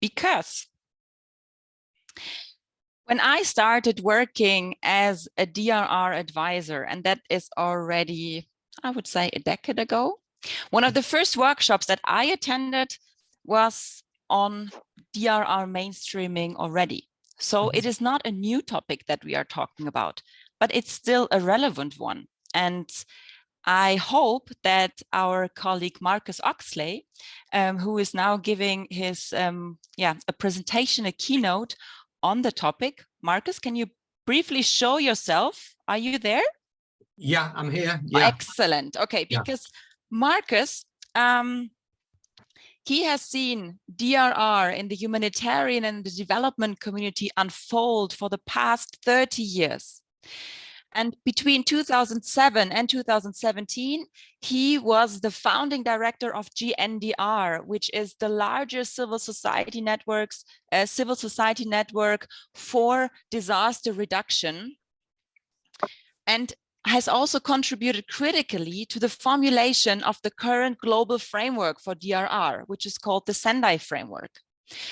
because when I started working as a DRR advisor, and that is already, I would say, a decade ago, one of the first workshops that I attended was on DRR mainstreaming already. So it is not a new topic that we are talking about, but it's still a relevant one. And I hope that our colleague Marcus Oxley, who is now giving his a presentation, a keynote on the topic. Marcus, can you briefly show yourself? Are you there? Yeah, I'm here. Yeah. Excellent. Okay, because Marcus, he has seen DRR in the humanitarian and the development community unfold for the past 30 years. And between 2007 and 2017, he was the founding director of GNDR, which is the largest civil society network for disaster reduction, and has also contributed critically to the formulation of the current global framework for DRR, which is called the Sendai Framework.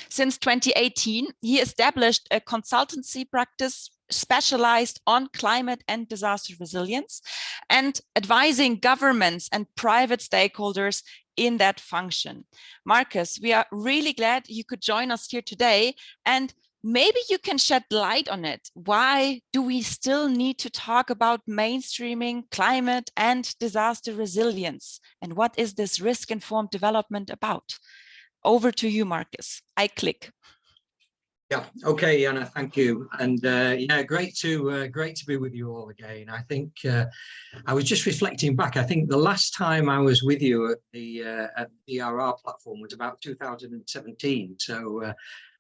Since 2018, he established a consultancy practice specialized on climate and disaster resilience and advising governments and private stakeholders in that function. Marcus, we are really glad you could join us here today, and maybe you can shed light on it. Why do we still need to talk about mainstreaming climate and disaster resilience? And what is this risk-informed development about? Over to you, Marcus. I click. Yeah. Okay, Jana. Thank you. And yeah, great to be with you all again. I think I was just reflecting back. I think the last time I was with you at the DRR platform was about 2017. So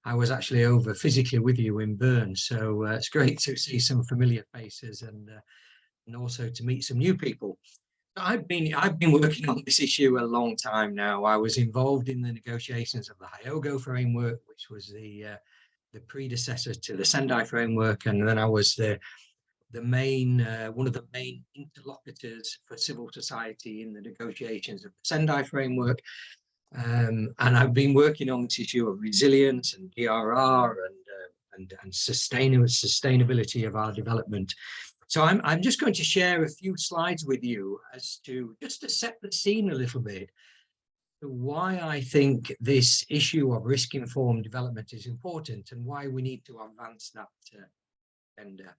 I was actually over physically with you in Bern. So it's great to see some familiar faces and also to meet some new people. I've been working on this issue a long time now. I was involved in the negotiations of the Hyogo framework, which was the predecessor to the Sendai framework, and then I was one of the main interlocutors for civil society in the negotiations of the Sendai framework. And I've been working on this issue of resilience and DRR and sustainability of our development. So I'm just going to share a few slides with you as to just to set the scene a little bit, why I think this issue of risk-informed development is important and why we need to advance that agenda.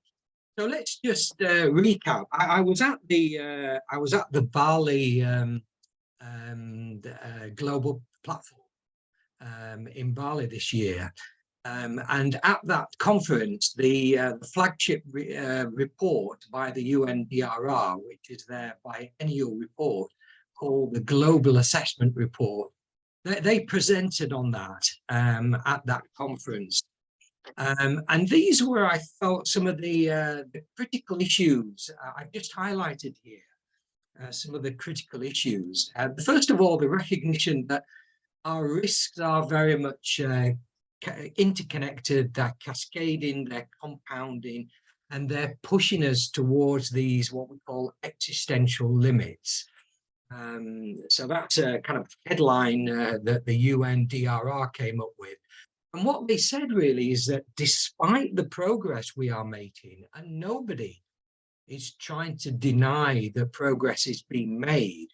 So let's just recap. I was at the Bali global platform in Bali this year. And at that conference, the flagship report by the UNDRR, which is their biennial report called the Global Assessment Report, they presented on that at that conference. And these were, I thought, some of the critical issues I've just highlighted here, some of the critical issues. First of all, the recognition that our risks are very much interconnected, they're cascading, they're compounding, and they're pushing us towards these what we call existential limits. So that's a kind of headline that the UNDRR came up with. And what they said really is that despite the progress we are making, and nobody is trying to deny that progress is being made,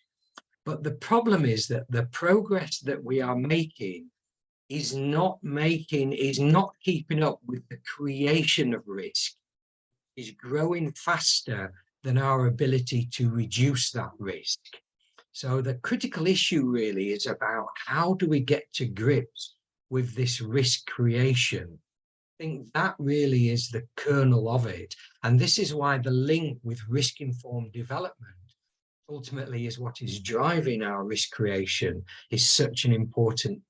but the problem is that the progress that we are making is not keeping up with the creation of risk, is growing faster than our ability to reduce that risk. So the critical issue really is about how do we get to grips with this risk creation. I think that really is the kernel of it. And this is why the link with risk-informed development ultimately is what is driving our risk creation, is such an important.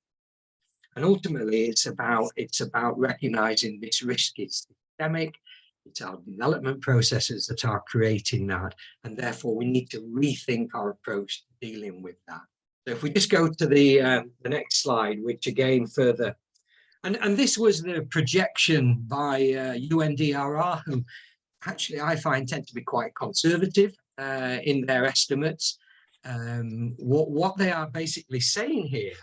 And ultimately, it's about recognizing this risk is systemic. It's our development processes that are creating that, and therefore we need to rethink our approach to dealing with that. So if we just go to the next slide, which again further, and this was the projection by UNDRR, who actually I find tend to be quite conservative in their estimates. What they are basically saying here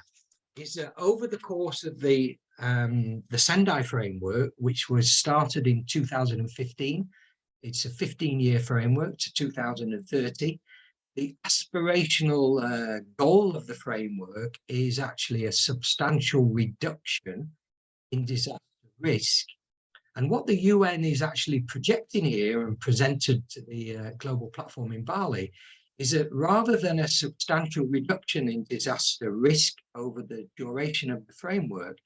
is that over the course of the the Sendai framework, which was started in 2015. It's a 15-year framework to 2030. The aspirational goal of the framework is actually a substantial reduction in disaster risk. And what the UN is actually projecting here and presented to the global platform in Bali is that rather than a substantial reduction in disaster risk over the duration of the framework,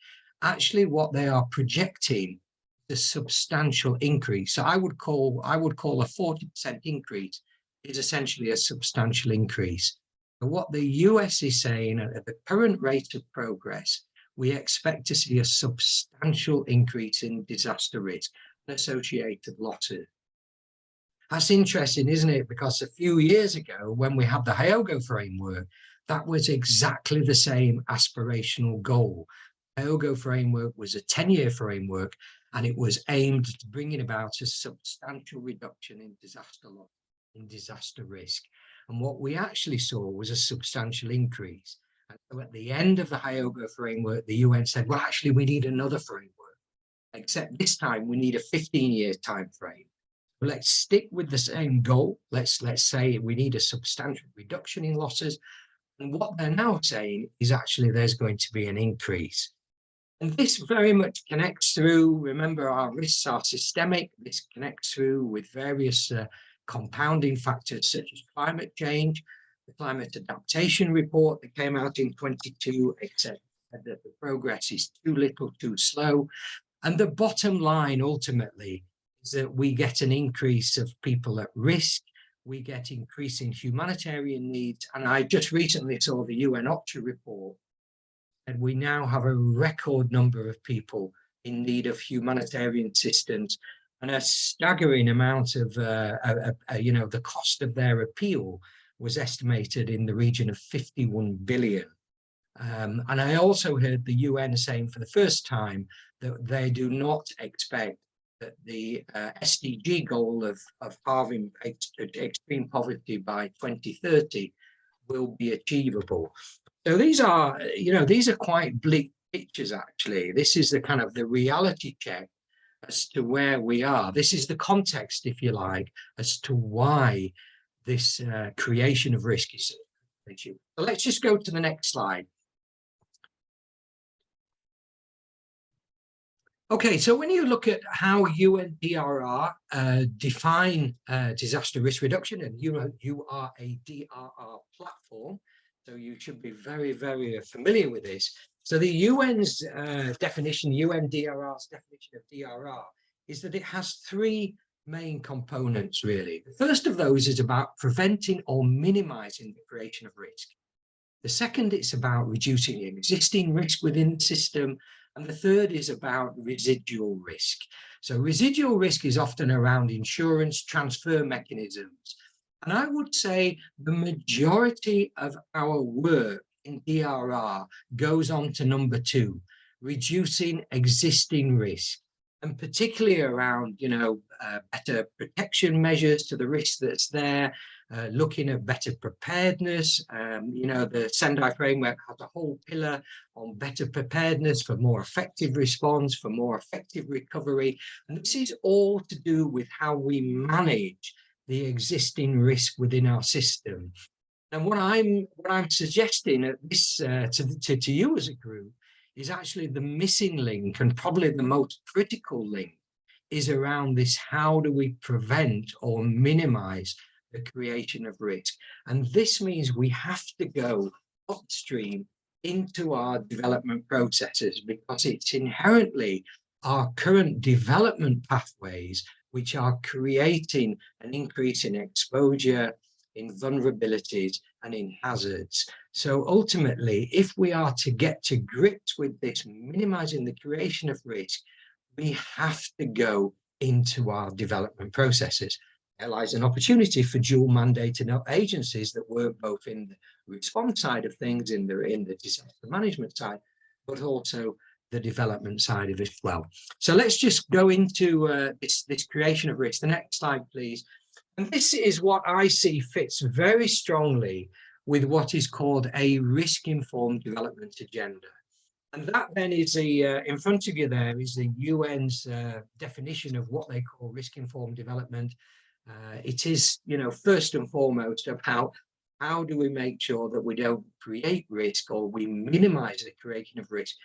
actually what they are projecting is a substantial increase. So I would call a 40% increase is essentially a substantial increase. And what the US is saying, at the current rate of progress, we expect to see a substantial increase in disaster risk and associated losses. That's interesting, isn't it? Because a few years ago, when we had the Hyogo framework, that was exactly the same aspirational goal. The Hyogo framework was a 10-year framework, and it was aimed at bringing about a substantial reduction in disaster loss, in disaster risk. And what we actually saw was a substantial increase. And so at the end of the Hyogo framework, the UN said, well, actually, we need another framework, except this time we need a 15-year time frame. Let's stick with the same goal. Let's say we need a substantial reduction in losses. And what they're now saying is actually there's going to be an increase. And this very much connects through, remember, our risks are systemic. This connects through with various compounding factors such as climate change. The climate adaptation report that came out in 22 said that the progress is too little, too slow. And the bottom line ultimately is that we get an increase of people at risk, we get increasing humanitarian needs. And I just recently saw the UN OCHA report, and we now have a record number of people in need of humanitarian assistance, and a staggering amount of, the cost of their appeal was estimated in the region of 51 billion. And I also heard the UN saying for the first time that they do not expect that the SDG goal of halving extreme poverty by 2030 will be achievable. So these are quite bleak pictures, actually. This is the kind of the reality check as to where we are. This is the context, if you like, as to why this creation of risk is an issue. So let's just go to the next slide. Okay, so when you look at how UNDRR define disaster risk reduction, and you are a DRR platform, so you should be very, very familiar with this. So the UN's definition, UNDRR's definition of DRR, is that it has three main components, really. The first of those is about preventing or minimizing the creation of risk. The second is about reducing existing risk within the system. And the third is about residual risk. So residual risk is often around insurance transfer mechanisms. And I would say the majority of our work in DRR goes on to number two, reducing existing risk, and particularly around, better protection measures to the risk that's there, looking at better preparedness. The Sendai framework has a whole pillar on better preparedness for more effective response, for more effective recovery. And this is all to do with how we manage the existing risk within our system. And what I'm suggesting at this to you as a group is actually the missing link, and probably the most critical link, is around this: how do we prevent or minimize the creation of risk? And this means we have to go upstream into our development processes, because it's inherently our current development pathways which are creating an increase in exposure, in vulnerabilities, and in hazards. So ultimately, if we are to get to grips with this, minimizing the creation of risk, we have to go into our development processes. There lies an opportunity for dual mandated agencies that work both in the response side of things, in the disaster management side, but also the development side of it as well. So let's just go into this creation of risk. The next slide, please. And this is what I see fits very strongly with what is called a risk-informed development agenda. And that then is the, in front of you there is the UN's definition of what they call risk-informed development. It is, first and foremost about how do we make sure that we don't create risk or we minimize the creation of risk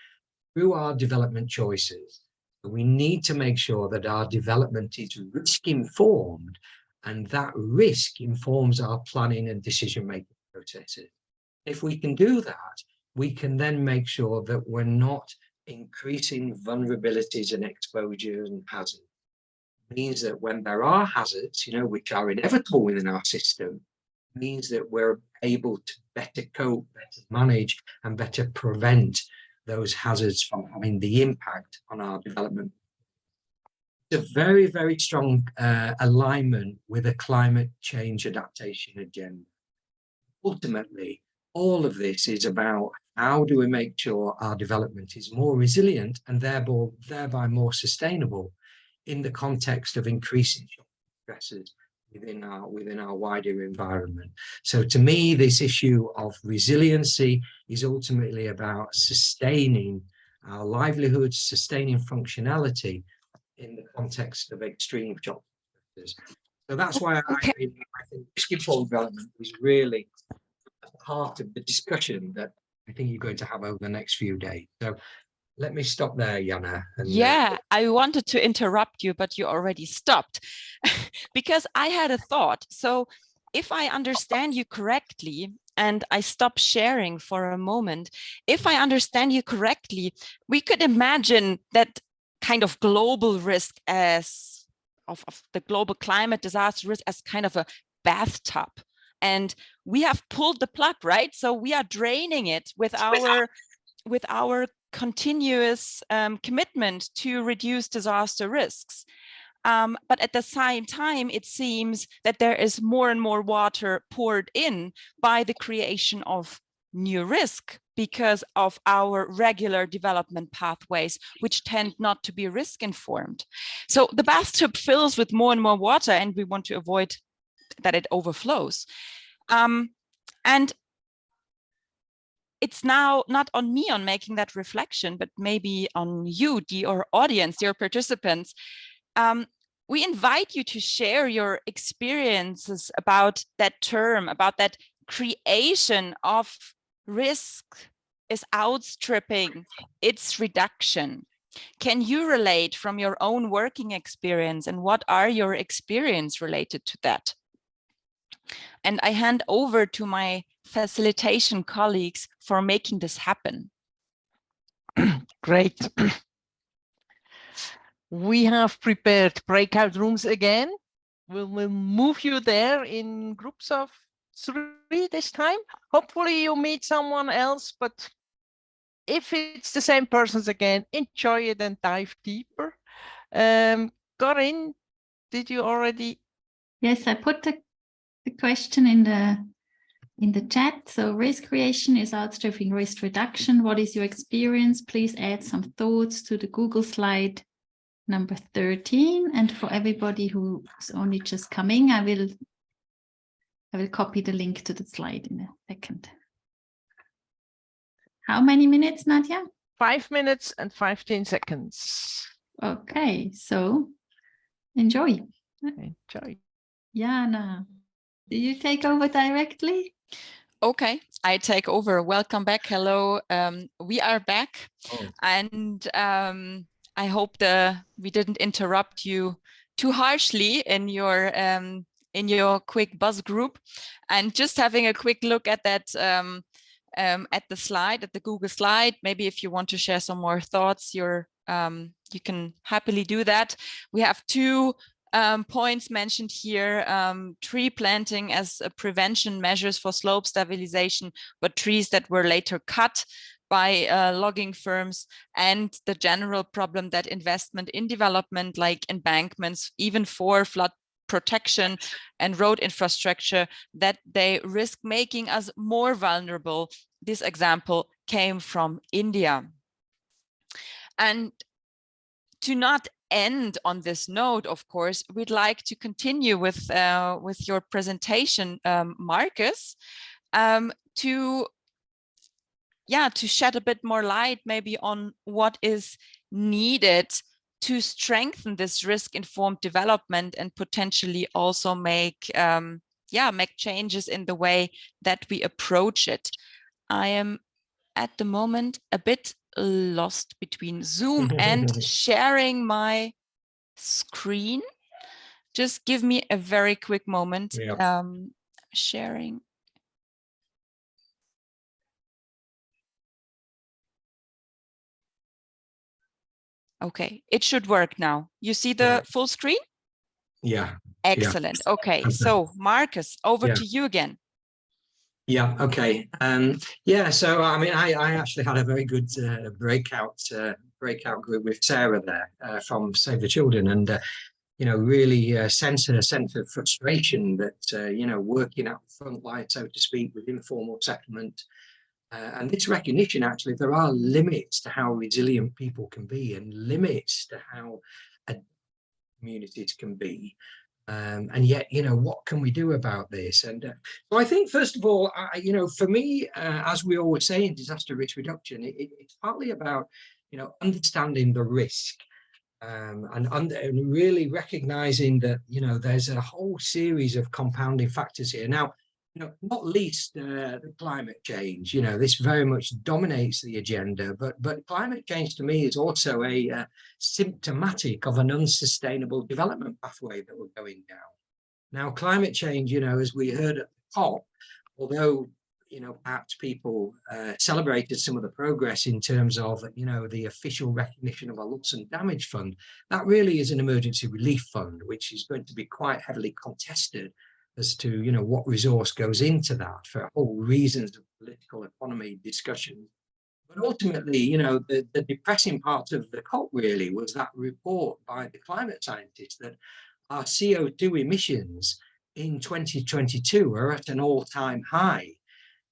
through our development choices. We need to make sure that our development is risk-informed, and that risk informs our planning and decision-making processes. If we can do that, we can then make sure that we're not increasing vulnerabilities and exposures and hazards. It means that when there are hazards, which are inevitable within our system, it means that we're able to better cope, better manage, and better prevent those hazards from having the impact on our development. It's a very, very strong alignment with a climate change adaptation agenda. Ultimately, all of this is about how do we make sure our development is more resilient and thereby more sustainable in the context of increasing stresses within our wider environment. So to me, this issue of resiliency is ultimately about sustaining our livelihoods, sustaining functionality in the context of extreme shock stresses. So that's why I think risk-informed development is really part of the discussion that I think you're going to have over the next few days. So let me stop there, Jana. Yeah, I wanted to interrupt you, but you already stopped because I had a thought. So if I understand you correctly, and I stop sharing for a moment, if I understand you correctly, we could imagine that kind of global risk of the global climate disaster risk as kind of a bathtub. And we have pulled the plug, right? So we are draining it with our continuous commitment to reduce disaster risks. But at the same time, it seems that there is more and more water poured in by the creation of new risk because of our regular development pathways, which tend not to be risk informed. So the bathtub fills with more and more water, and we want to avoid that it overflows. And it's now not on me on making that reflection, but maybe on you, dear audience, dear participants. We invite you to share your experiences about that term, about that creation of risk is outstripping its reduction. Can you relate from your own working experience, and what are your experience related to that? And I hand over to my facilitation colleagues for making this happen. Great. We have prepared breakout rooms again. We'll move you there in groups of 3 this time. Hopefully you meet someone else, but if it's the same persons again, enjoy it and dive deeper. Corinne, did you already? Yes, I put the question in the chat. So risk creation is outstripping risk reduction. What is your experience? Please add some thoughts to the Google slide number 13. And for everybody who's only just coming, I will copy the link to the slide in a second. How many minutes, Nadia? 5 minutes and 15 seconds. Okay, so enjoy. Enjoy. Jana, do you take over directly? Okay, I take over. Welcome back. Hello. We are back. Oh. And I hope we didn't interrupt you too harshly in your quick buzz group. And just having a quick look at that at the slide, at the Google slide. Maybe if you want to share some more thoughts, you can happily do that. We have 2 points mentioned here: tree planting as a prevention measures for slope stabilization, but trees that were later cut by logging firms, and the general problem that investment in development like embankments, even for flood protection and road infrastructure, that they risk making us more vulnerable. This example came from India. And to not end on this note, of course, we'd like to continue with your presentation, Marcus, to yeah, to shed a bit more light maybe on what is needed to strengthen this risk-informed development and potentially also make make changes in the way that we approach it. I am at the moment a bit lost between Zoom and sharing my screen. Just give me a very quick moment. Yeah. Sharing. Okay, it should work now. You see the full screen? Yeah. Excellent. Yeah. Okay, so Marcus, over Yeah. to you again. Yeah. Okay. Yeah. So I mean, I actually had a very good breakout group with Sarah there from Save the Children, and you know, really sense a sense of frustration that you know, working at the front line, so to speak, with informal settlement. And this recognition, actually, there are limits to how resilient people can be and limits to how communities can be. And yet, you know, what can we do about this? And so I think, first of all, you know, for me, as we always say in disaster risk reduction, it's partly about, you know, understanding the risk. And really recognizing that, you know, there's a whole series of compounding factors here. Now, you know, not least the climate change. You know, this very much dominates the agenda, but climate change to me is also a symptomatic of an unsustainable development pathway that we're going down. Now, climate change, you know, as we heard at the top, although, you know, perhaps people celebrated some of the progress in terms of, you know, the official recognition of a loss and damage fund, that really is an emergency relief fund, which is going to be quite heavily contested as to, you know, what resource goes into that for whole reasons of political economy discussion. But ultimately, you know, the depressing part of the COP really was that report by the climate scientists that our CO2 emissions in 2022 are at an all-time high.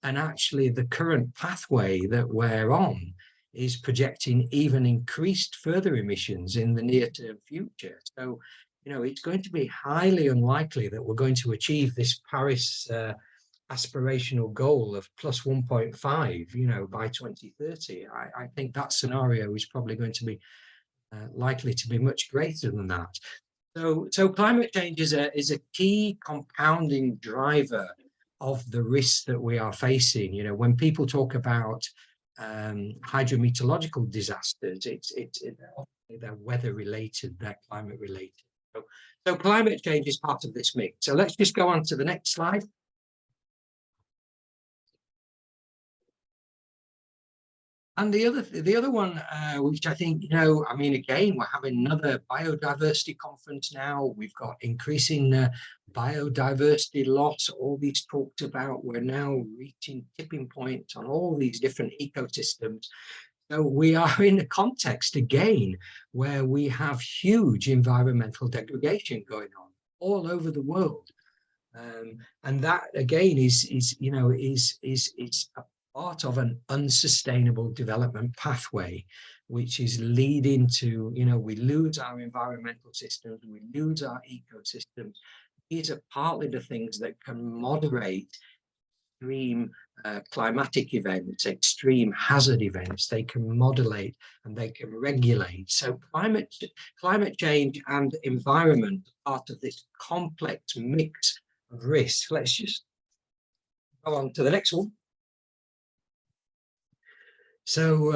And actually the current pathway that we're on is projecting even increased further emissions in the near-term future. So, you know, it's going to be highly unlikely that we're going to achieve this Paris aspirational goal of plus 1.5, you know, by 2030. I think that scenario is probably going to be likely to be much greater than that. So climate change is a key compounding driver of the risks that we are facing. You know, when people talk about hydrometeorological disasters, they're weather related, they're climate related. So climate change is part of this mix. So let's just go on to the next slide. And the other one, which I think, you know, I mean, again, we're having another biodiversity conference now. We've got increasing biodiversity loss, all these talked about. We're now reaching tipping points on all these different ecosystems. So we are in a context, again, where we have huge environmental degradation going on all over the world. And that, again, is a part of an unsustainable development pathway, which is leading to, you know, we lose our environmental systems, we lose our ecosystems. These are partly the things that can moderate extreme climatic events, extreme hazard events. They can modulate and they can regulate. So climate change and environment are part of this complex mix of risks. Let's just go on to the next one. So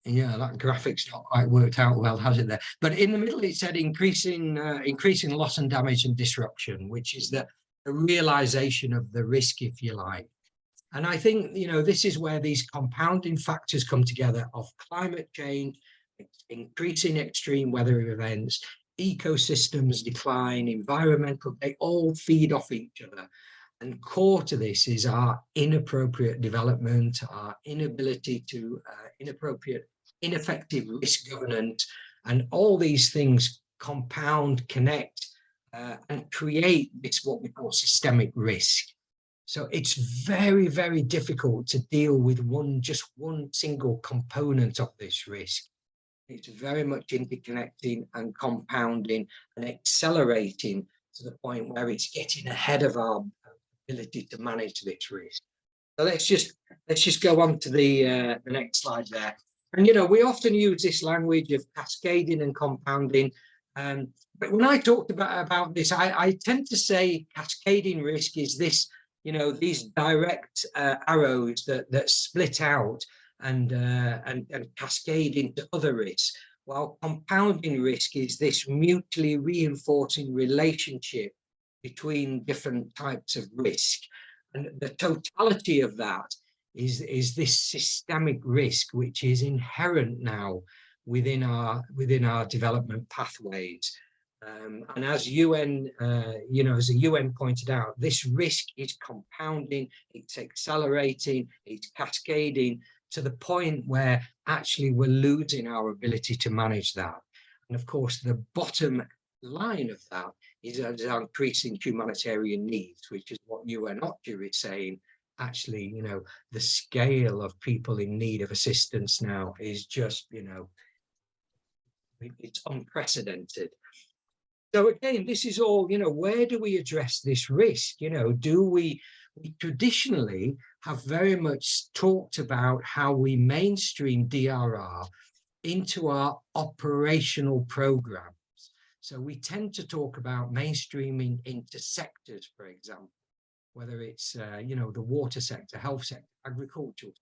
yeah, that graphic's not quite worked out well, has it there? But in the middle, it said increasing loss and damage and disruption, which is the realization of the risk, if you like. And I think, you know, this is where these compounding factors come together of climate change, increasing extreme weather events, ecosystems decline, environmental, they all feed off each other. And core to this is our inappropriate development, our inability to ineffective risk governance, and all these things compound, connect, and create this what we call systemic risk. So it's very, very difficult to deal with just one single component of this risk. It's very much interconnecting and compounding and accelerating to the point where it's getting ahead of our ability to manage this risk. So let's just go on to the next slide there. And we often use this language of cascading and compounding. But when I talked about this, I tend to say cascading risk is this, these direct arrows that split out and cascade into other risks, while compounding risk is this mutually reinforcing relationship between different types of risk. And the totality of that is this systemic risk, which is inherent now within our development pathways. And as UN, as the UN pointed out, this risk is compounding, it's accelerating, it's cascading to the point where actually we're losing our ability to manage that. And of course, the bottom line of that is our increasing humanitarian needs, which is what UN Oxley is saying. Actually, the scale of people in need of assistance now is just, it's unprecedented. So again, this is all, where do we address this risk? Do we traditionally have very much talked about how we mainstream DRR into our operational programs. So we tend to talk about mainstreaming into sectors, for example, whether it's, the water sector, health sector, agricultural,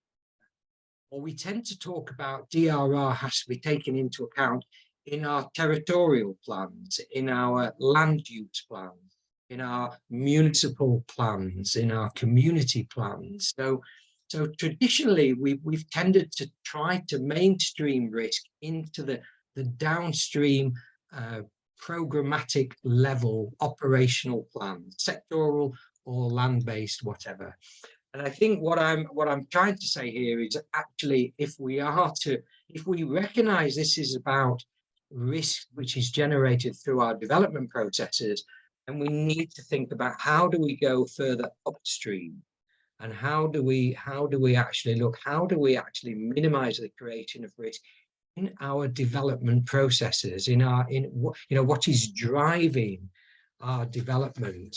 or we tend to talk about DRR has to be taken into account in our territorial plans, in our land use plans, in our municipal plans, in our community plans. So traditionally, we've tended to try to mainstream risk into the downstream programmatic level operational plans, sectoral or land-based, whatever. And I think what I'm trying to say here is actually, if we recognize this is about risk which is generated through our development processes, and we need to think about how do we go further upstream, and how do we actually minimize the creation of risk in our development processes, what is driving our development,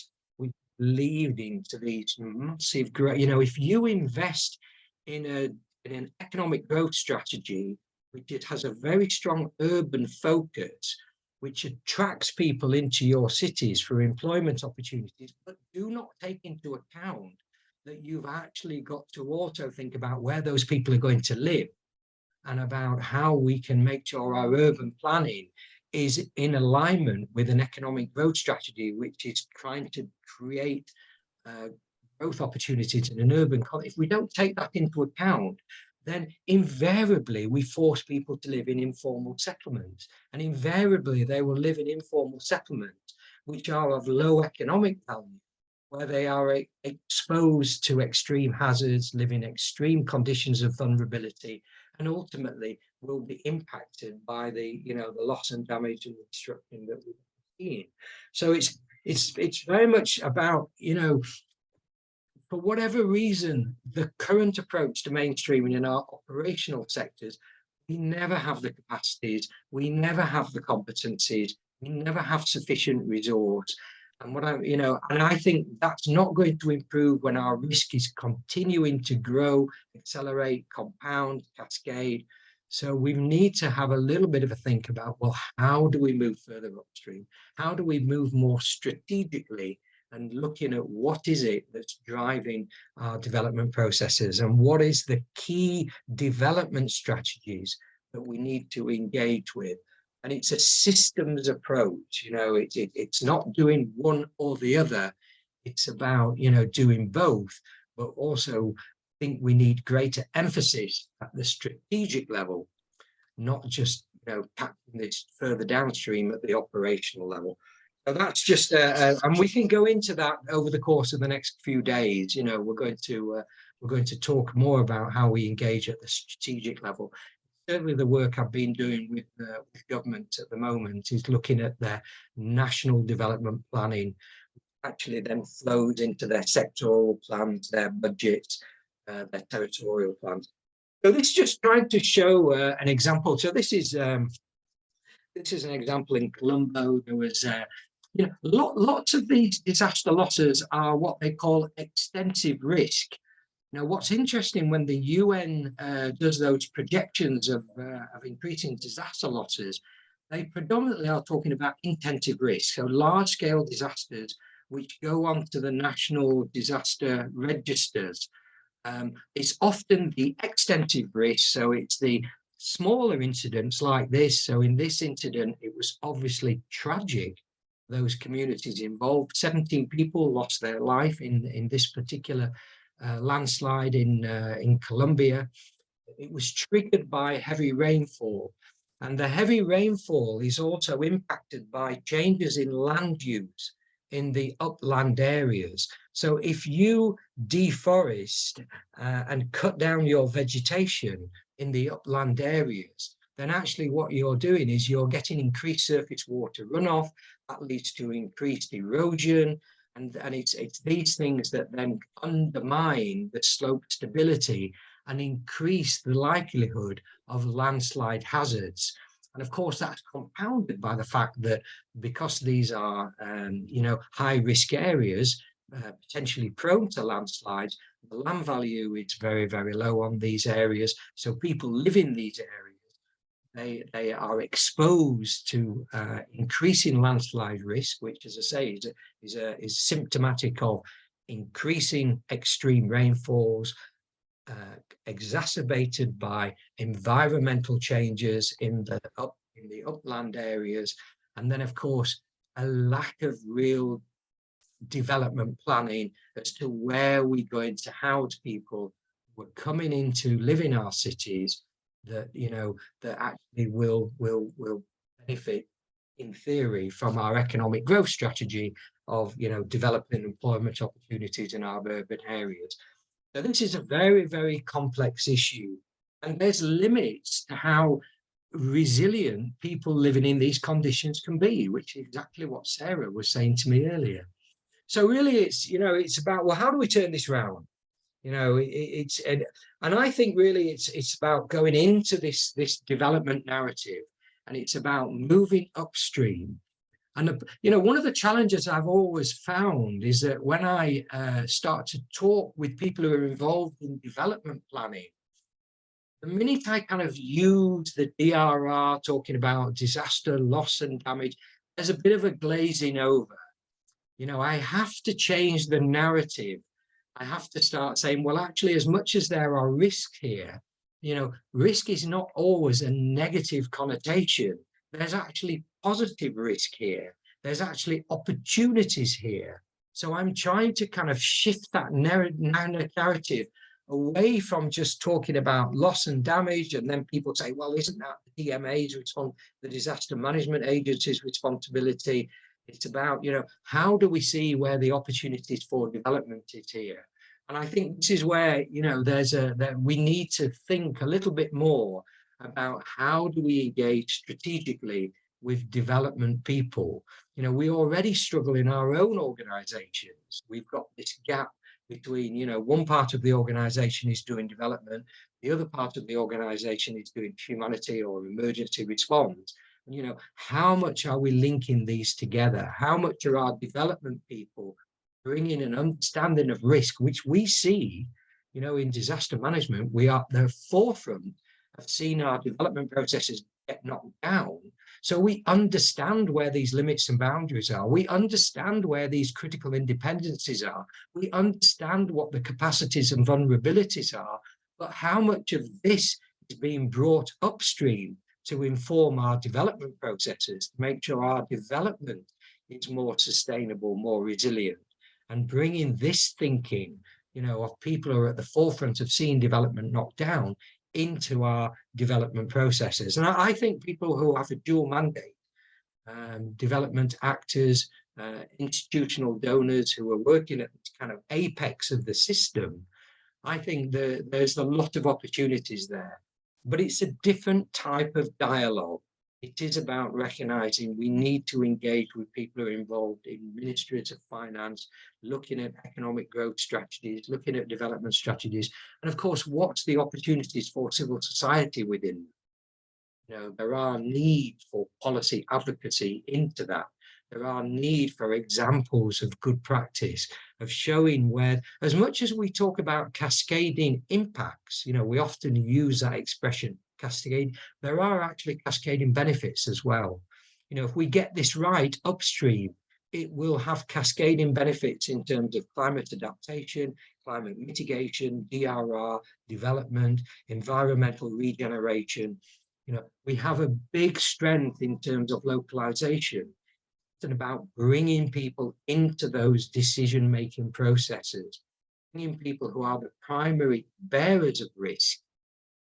leading to these massive growth. If you invest in an economic growth strategy which has a very strong urban focus, which attracts people into your cities for employment opportunities, but do not take into account that you've actually got to also think about where those people are going to live, and about how we can make sure our urban planning is in alignment with an economic growth strategy, which is trying to create growth opportunities in an urban context. If we don't take that into account, then invariably we force people to live in informal settlements, and invariably they will live in informal settlements which are of low economic value, where they are exposed to extreme hazards, live in extreme conditions of vulnerability, and ultimately will be impacted by the loss and damage and destruction that we've seen. So it's very much about, for whatever reason, the current approach to mainstreaming in our operational sectors, we never have the capacities, we never have the competencies, we never have sufficient resource. And I think that's not going to improve when our risk is continuing to grow, accelerate, compound, cascade. So we need to have a little bit of a think about, well, how do we move further upstream? How do we move more strategically, and looking at what is it that's driving our development processes, and what is the key development strategies that we need to engage with. And it's a systems approach, it's not doing one or the other. It's about, doing both, but also I think we need greater emphasis at the strategic level, not just, tackling this further downstream at the operational level. So that's just, and we can go into that over the course of the next few days. We're going to talk more about how we engage at the strategic level. Certainly the work I've been doing with government at the moment is looking at their national development planning, actually then flows into their sectoral plans, their budgets, their territorial plans. So this is just trying to show an example. So this is an example in Colombo. There was lots of these disaster losses are what they call extensive risk. Now, what's interesting when the UN does those projections of increasing disaster losses, they predominantly are talking about intensive risk, so large-scale disasters which go onto the national disaster registers. It's often the extensive risk, so it's the smaller incidents like this. So in this incident, it was obviously tragic. Those communities involved, 17 people lost their life in this particular landslide in Colombia. It was triggered by heavy rainfall. And the heavy rainfall is also impacted by changes in land use in the upland areas. So if you deforest and cut down your vegetation in the upland areas, then actually what you're doing is you're getting increased surface water runoff. That leads to increased erosion. And it's these things that then undermine the slope stability and increase the likelihood of landslide hazards. And of course, that's compounded by the fact that because these are, high risk areas, potentially prone to landslides, the land value is very, very low on these areas. So people live in these areas, they are exposed to increasing landslide risk, which, as I say, is symptomatic of increasing extreme rainfalls, exacerbated by environmental changes in the upland areas, and then of course a lack of real development planning as to where we're going to house people who are coming in to live in our cities that that actually will benefit in theory from our economic growth strategy of developing employment opportunities in our urban areas. So this is a very, very complex issue, and there's limits to how resilient people living in these conditions can be, which is exactly what Sarah was saying to me earlier. So really, it's about, well, how do we turn this around? And I think really it's about going into this development narrative, and it's about moving upstream. And, one of the challenges I've always found is that when I start to talk with people who are involved in development planning, the minute I kind of use the DRR, talking about disaster, loss and damage, there's a bit of a glazing over. I have to change the narrative. I have to start saying, well, actually, as much as there are risks here, risk is not always a negative connotation. There's actually positive risk here. There's actually opportunities here. So I'm trying to kind of shift that narrative away from just talking about loss and damage. And then people say, well, isn't that the DMA's the disaster management agency's responsibility? It's about, how do we see where the opportunities for development is here? And I think this is where, we need to think a little bit more about how do we engage strategically with development people. We already struggle in our own organizations. We've got this gap between, one part of the organization is doing development, the other part of the organization is doing humanity or emergency response. And, how much are we linking these together? How much are our development people bringing an understanding of risk, which we see, in disaster management, we are at the forefront of seeing our development processes get knocked down. So we understand where these limits and boundaries are. We understand where these critical independencies are. We understand what the capacities and vulnerabilities are, but how much of this is being brought upstream to inform our development processes, to make sure our development is more sustainable, more resilient, and bringing this thinking, of people who are at the forefront of seeing development knocked down into our development processes. And I think people who have a dual mandate, development actors, institutional donors who are working at the kind of apex of the system, I think there's a lot of opportunities there. But it's a different type of dialogue. It is about recognizing we need to engage with people who are involved in ministries of finance, looking at economic growth strategies, looking at development strategies, and of course, what's the opportunities for civil society within them? There are needs for policy advocacy into that. there are need for examples of good practice, of showing where, as much as we talk about cascading impacts, you know, we often use that expression, cascade, there are actually cascading benefits as well. You know, if we get this right upstream, it will have cascading benefits in terms of climate adaptation, climate mitigation, DRR, development, environmental regeneration. You know, we have a big strength in terms of localization and about bringing people into those decision-making processes, bringing people who are the primary bearers of risk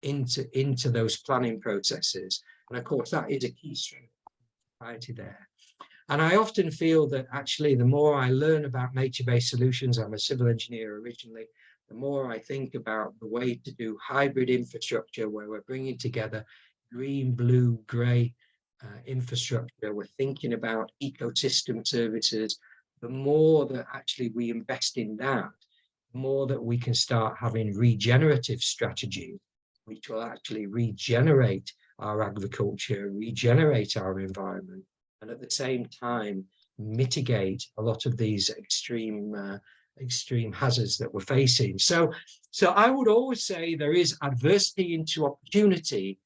into those planning processes. And of course, that is a key strength of society there. And I often feel that actually the more I learn about nature-based solutions, I'm a civil engineer originally, the more I think about the way to do hybrid infrastructure where we're bringing together green, blue, grey infrastructure, we're thinking about ecosystem services, the more that actually we invest in that, the more that we can start having regenerative strategies, which will actually regenerate our agriculture, regenerate our environment, and at the same time mitigate a lot of these extreme hazards that we're facing. So I would always say there is adversity into opportunity,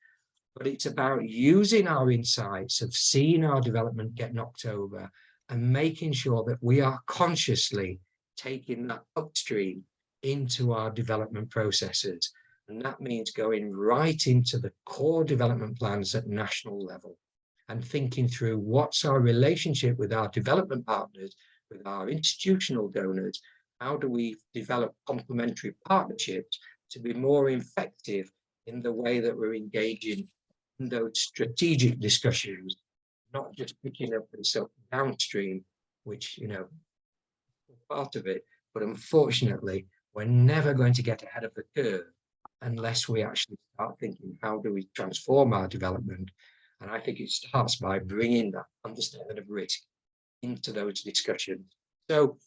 but it's about using our insights of seeing our development get knocked over and making sure that we are consciously taking that upstream into our development processes. And that means going right into the core development plans at national level and thinking through what's our relationship with our development partners, with our institutional donors. How do we develop complementary partnerships to be more effective in the way that we're engaging in those strategic discussions, not just picking up and self downstream, which, you know, part of it, but unfortunately, we're never going to get ahead of the curve unless we actually start thinking, how do we transform our development? And I think it starts by bringing that understanding of risk into those discussions. So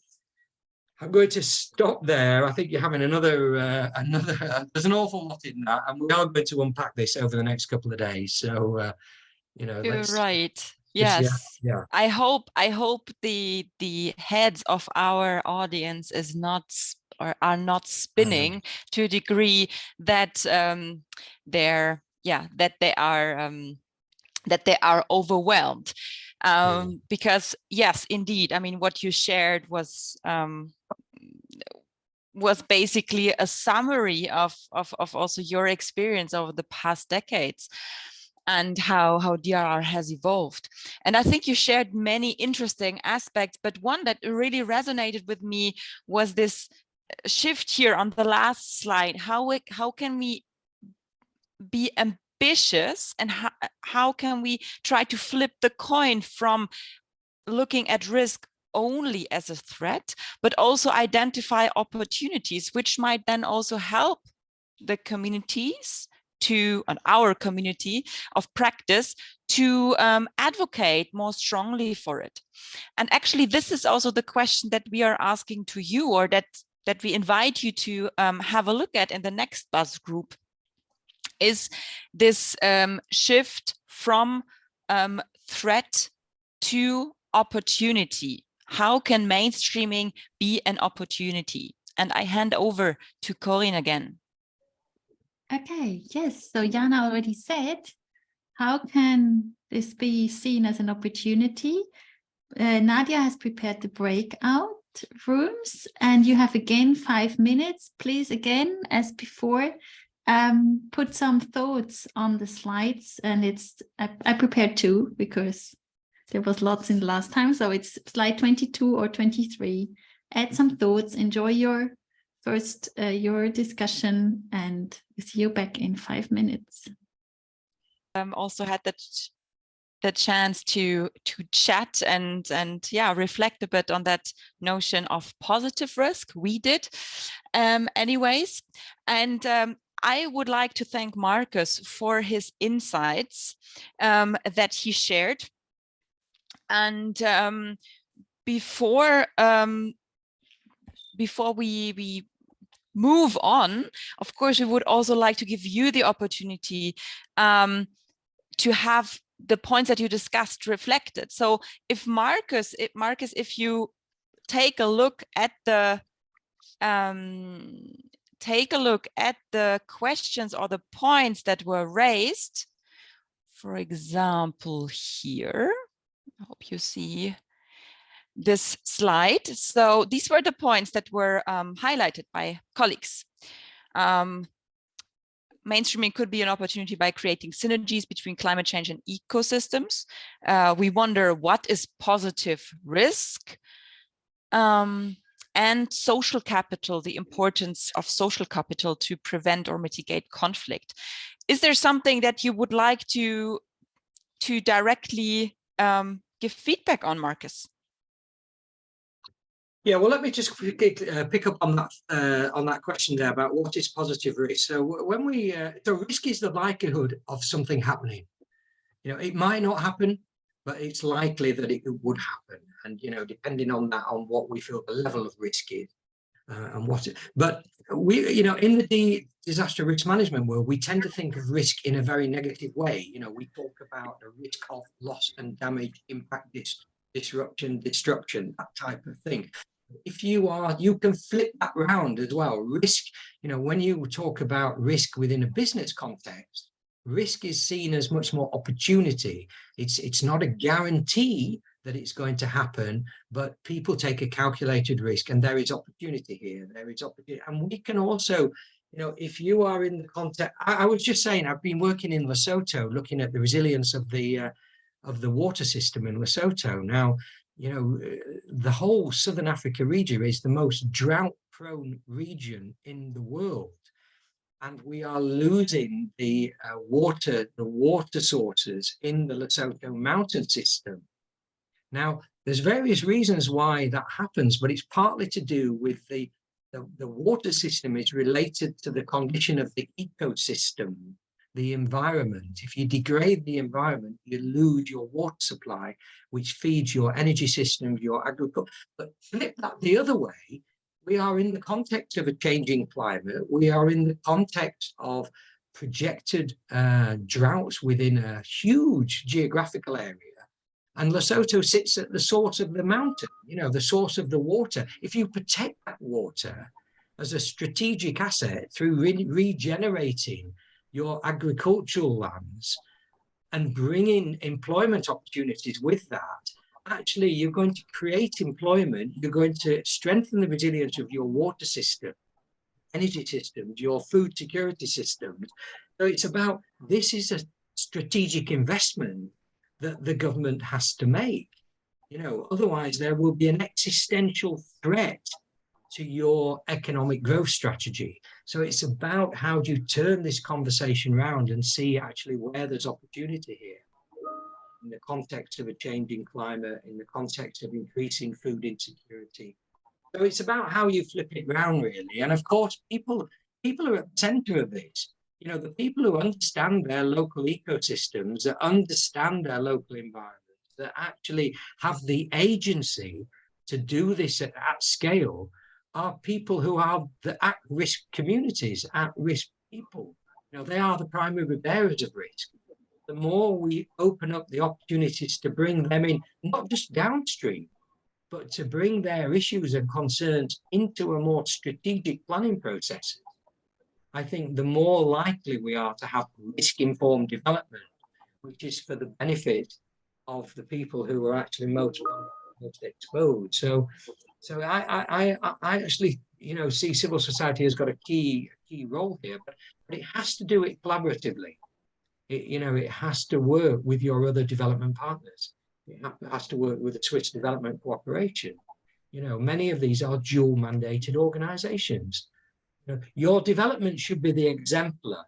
I'm going to stop there. I think you're having another, there's an awful lot in that, and we are going to unpack this over the next couple of days. So, you know, You're right. Yeah, Yes. yeah. I hope the heads of our audience is not or are not spinning to a degree that that they are overwhelmed, because yes, indeed, I mean, what you shared was basically a summary of also your experience over the past decades and how DRR has evolved. And I think you shared many interesting aspects, but one that really resonated with me was this shift here on the last slide. How can we be ambitious, and how can we try to flip the coin from looking at risk only as a threat, but also identify opportunities which might then also help the communities and our community of practice to advocate more strongly for it. And actually, this is also the question that we are asking to you, or that we invite you to have a look at in the next buzz group, is this shift from threat to opportunity. How can mainstreaming be an opportunity? And I hand over to Corinne again. Okay, yes. So Jana already said, how can this be seen as an opportunity? Nadia has prepared the breakout rooms, and you have again 5 minutes. Please, again, as before, put some thoughts on the slides, and I prepared 2 because there was lots in the last time. So it's slide 22 or 23. Add some thoughts, enjoy your discussion, and we'll see you back in 5 minutes. Also had the chance to chat and reflect a bit on that notion of positive risk. We did anyways. And I would like to thank Marcus for his insights that he shared. And before we move on, of course, we would also like to give you the opportunity to have the points that you discussed reflected. So if Marcus, if you take a look at the questions or the points that were raised, for example, here, I hope you see this slide. So these were the points that were highlighted by colleagues. Mainstreaming could be an opportunity by creating synergies between climate change and ecosystems. We wonder, what is positive risk? And social capital, the importance of social capital to prevent or mitigate conflict. Is there something that you would like to directly give feedback on, Marcus? Yeah, well, let me just pick up on that question there about what is positive risk. So when we so risk is the likelihood of something happening. You know, it might not happen, but it's likely that it would happen. And, you know, depending on that, on what we feel the level of risk is and what it, but we, you know, in the disaster risk management world, we tend to think of risk in a very negative way. You know, we talk about the risk of loss and damage, impact, disruption, destruction, that type of thing. If you can flip that round as well. Risk, you know, when you talk about risk within a business context, risk is seen as much more opportunity. It's not a guarantee that it's going to happen, but people take a calculated risk, and there is opportunity here. There is opportunity, and we can also, you know, if you are in the context, I was just saying, I've been working in Lesotho, looking at the resilience of the water system in Lesotho. Now, you know, the whole Southern Africa region is the most drought-prone region in the world. And we are losing the water sources in the Lesotho mountain system. Now, there's various reasons why that happens, but it's partly to do with the water system is related to the condition of the ecosystem, the environment. If you degrade the environment, you lose your water supply, which feeds your energy system, your agriculture. But flip that the other way, we are in the context of a changing climate. We are in the context of projected droughts within a huge geographical area. And Lesotho sits at the source of the mountain, you know, the source of the water. If you protect that water as a strategic asset through regenerating your agricultural lands and bringing employment opportunities with that, actually, you're going to create employment, you're going to strengthen the resilience of your water system, energy systems, your food security systems. So it's about, this is a strategic investment that the government has to make. You know, otherwise there will be an existential threat to your economic growth strategy. So it's about how do you turn this conversation around and see actually where there's opportunity here in the context of a changing climate, in the context of increasing food insecurity. So it's about how you flip it around, really. And of course, people are at the center of this. You know, the people who understand their local ecosystems, that understand their local environments, that actually have the agency to do this at scale, are people who are the at-risk communities, at-risk people. You know, they are the primary bearers of risk. The more we open up the opportunities to bring them in, not just downstream, but to bring their issues and concerns into a more strategic planning process, I think the more likely we are to have risk-informed development, which is for the benefit of the people who are actually most exposed. So I actually, you know, see civil society has got a key role here, but it has to do it collaboratively. You know, it has to work with your other development partners. It has to work with the Swiss Development Cooperation. You know, many of these are dual mandated organizations. You know, your development should be the exemplar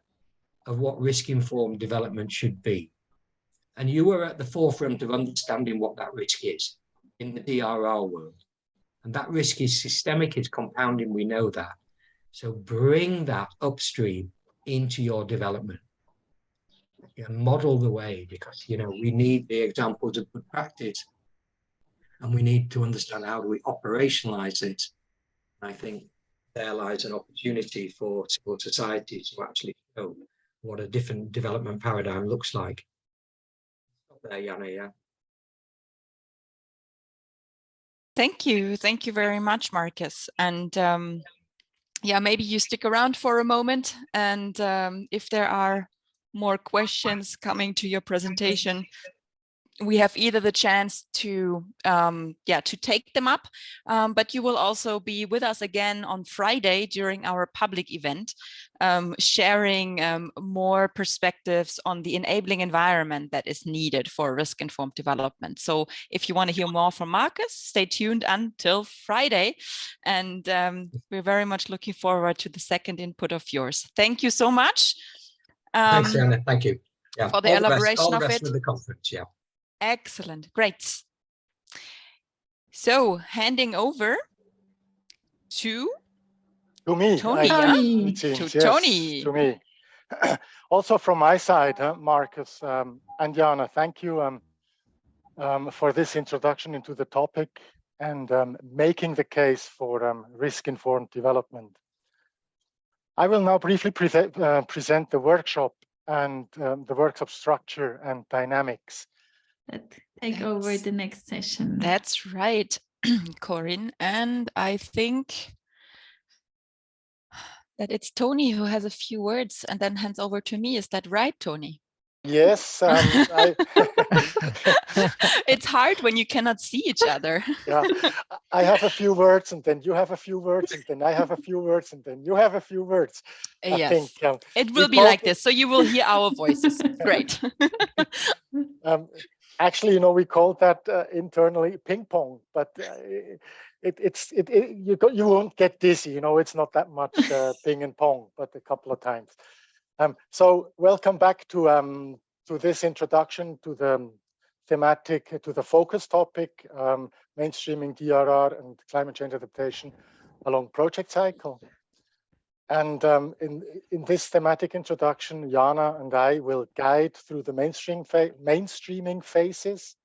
of what risk-informed development should be. And you are at the forefront of understanding what that risk is in the DRR world. And that risk is systemic, it's compounding, we know that. So bring that upstream into your development. And model the way, because, you know, we need the examples of good practice, and we need to understand how do we operationalize this. And I think there lies an opportunity for civil society to actually show what a different development paradigm looks like. there, Jana. Yeah. Thank you very much, Marcus. And yeah, maybe you stick around for a moment, and if there are more questions coming to your presentation, we have either the chance to to take them up, but you will also be with us again on Friday during our public event, sharing more perspectives on the enabling environment that is needed for risk-informed development. So if you want to hear more from Marcus, stay tuned until Friday, and we're very much looking forward to the second input of yours. Thank you so much. Thanks, Jana. Thank you. Yeah, for the elaboration of it. With the conference. Yeah. Excellent, great. So handing over to me, Tony. Tony. it seems, To yes, Tony. to me. Also from my side, Marcus and Jana, thank you for this introduction into the topic and making the case for risk-informed development. I will now briefly present the workshop and the workshop structure and dynamics. Take over the next session. That's right, Corinne. And I think that it's Tony who has a few words and then hands over to me. Is that right, Tony? Yes. It's hard when you cannot see each other. Yeah, I have a few words, and then you have a few words, and then I have a few words, and then you have a few words. Yes, I think it will be like this. So you will hear our voices. Great. Actually, we call that internally ping pong, but you won't get dizzy. It's not that much ping and pong, but a couple of times. So welcome back to this introduction to the thematic, to the focus topic, mainstreaming DRR and climate change adaptation along project cycle. And in this thematic introduction, Jana and I will guide through the mainstreaming phases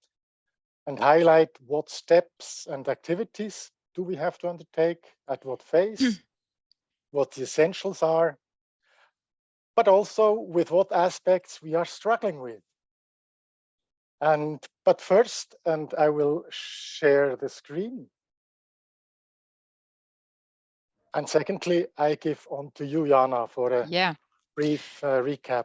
and highlight what steps and activities do we have to undertake, at what phase, what the essentials are, but also with what aspects we are struggling with. But first, and I will share the screen. And secondly, I give on to you, Jana, for a brief recap.